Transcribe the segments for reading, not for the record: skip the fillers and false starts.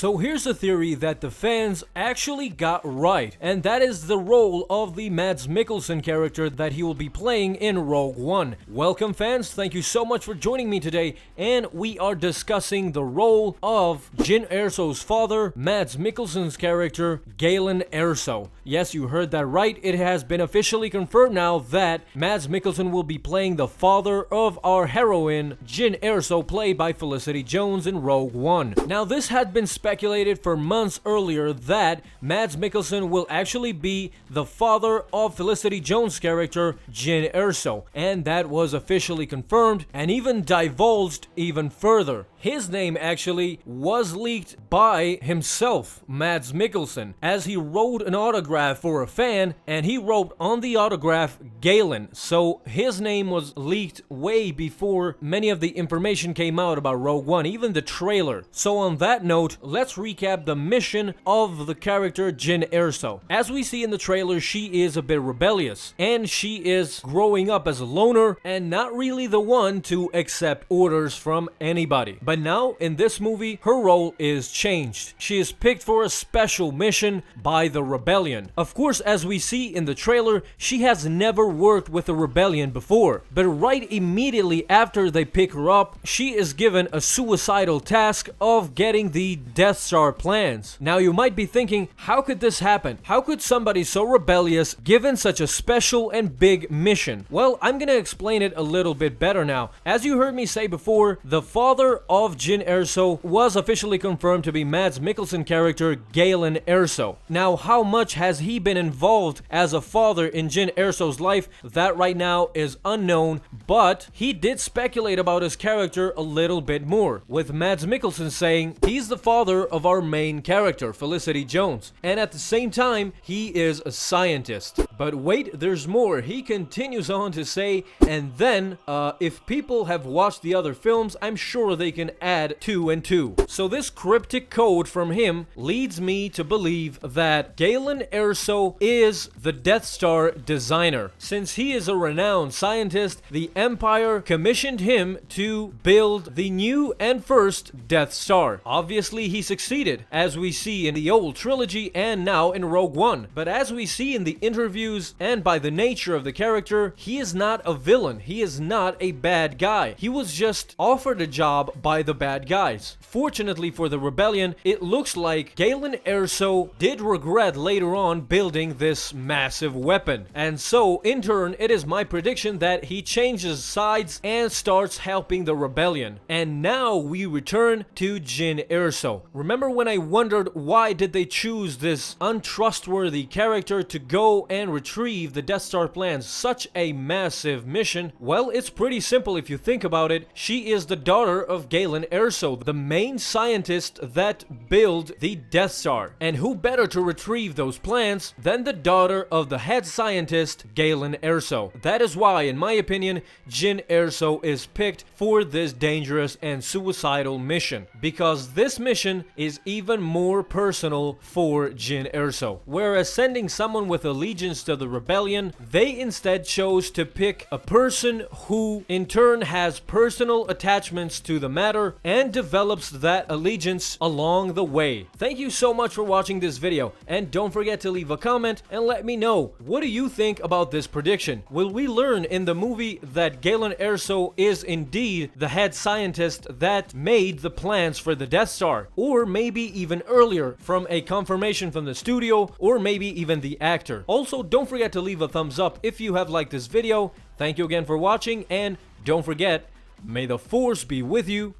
So here's a theory that the fans actually got right, and that is the role of the Mads Mikkelsen character that he will be playing in Rogue One. Welcome fans, thank you so much for joining me today, and we are discussing the role of Jyn Erso's father, Mads Mikkelsen's character, Galen Erso. Yes, you heard that right, it has been officially confirmed now that Mads Mikkelsen will be playing the father of our heroine, Jyn Erso, played by Felicity Jones in Rogue One. Now this had been speculated for months earlier that Mads Mikkelsen will actually be the father of Felicity Jones' character, Jyn Erso, and that was officially confirmed and even divulged even further. His name actually was leaked by himself, Mads Mikkelsen, as he wrote an autograph for a fan, and he wrote on the autograph Galen. So his name was leaked way before many of the information came out about Rogue One, even the trailer. So on that note, let's recap the mission of the character Jyn Erso. As we see in the trailer, she is a bit rebellious, and she is growing up as a loner and not really the one to accept orders from anybody. But now, in this movie, her role is changed. She is picked for a special mission by the rebellion. Of course, as we see in the trailer, she has never worked with the rebellion before. But right immediately after they pick her up, she is given a suicidal task of getting the Death Star plans. Now, you might be thinking, how could this happen? How could somebody so rebellious given such a special and big mission? Well, I'm gonna explain it a little bit better now. As you heard me say before, the father of Jyn Erso was officially confirmed to be Mads Mikkelsen character Galen Erso. Now, how much has he been involved as a father in Jyn Erso's life? That right now is unknown, but he did speculate about his character a little bit more, with Mads Mikkelsen saying he's the father of our main character, Felicity Jones, and at the same time, he is a scientist. But wait, there's more. He continues on to say, and then, if people have watched the other films, I'm sure they can add 2 and 2. So this cryptic code from him leads me to believe that Galen Erso is the Death Star designer. Since he is a renowned scientist, the Empire commissioned him to build the new and first Death Star. Obviously, he succeeded, as we see in the old trilogy and now in Rogue One. But as we see in the interviews and by the nature of the character, he is not a villain. He is not a bad guy. He was just offered a job by the bad guys. Fortunately for the rebellion, it looks like Galen Erso did regret later on building this massive weapon. And so, in turn, it is my prediction that he changes sides and starts helping the rebellion. And now we return to Jyn Erso. Remember when I wondered why did they choose this untrustworthy character to go and retrieve the Death Star plans? Such a massive mission. Well, it's pretty simple if you think about it. She is the daughter of Galen Erso, the main scientist that built the Death Star. And who better to retrieve those plans than the daughter of the head scientist, Galen Erso. That is why, in my opinion, Jyn Erso is picked for this dangerous and suicidal mission. Because this mission is even more personal for Jyn Erso. Whereas sending someone with allegiance to the rebellion, they instead chose to pick a person who in turn has personal attachments to the matter and develops that allegiance along the way. Thank you so much for watching this video, and don't forget to leave a comment and let me know, what do you think about this prediction? Will we learn in the movie that Galen Erso is indeed the head scientist that made the plans for the Death Star? Or maybe even earlier from a confirmation from the studio, or maybe even the actor. Also, don't forget to leave a thumbs up if you have liked this video. Thank you again for watching, and don't forget, may the Force be with you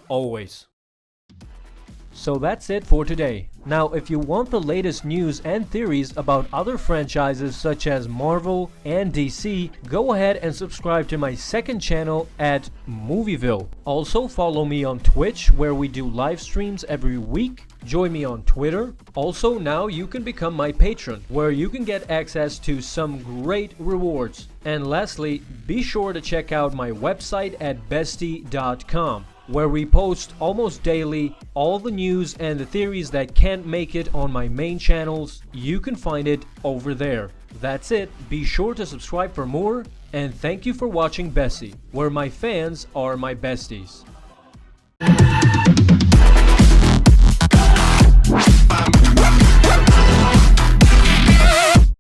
always. So that's it for today. Now, if you want the latest news and theories about other franchises such as Marvel and DC, go ahead and subscribe to my second channel at Movieville. Also, follow me on Twitch, where we do live streams every week. Join me on Twitter. Also, now you can become my patron, where you can get access to some great rewards. And lastly, be sure to check out my website at BessY.com, where we post almost daily all the news and the theories that can't make it on my main channels. You can find it over there. That's it. Be sure to subscribe for more, and thank you for watching BessY, where my fans are my besties.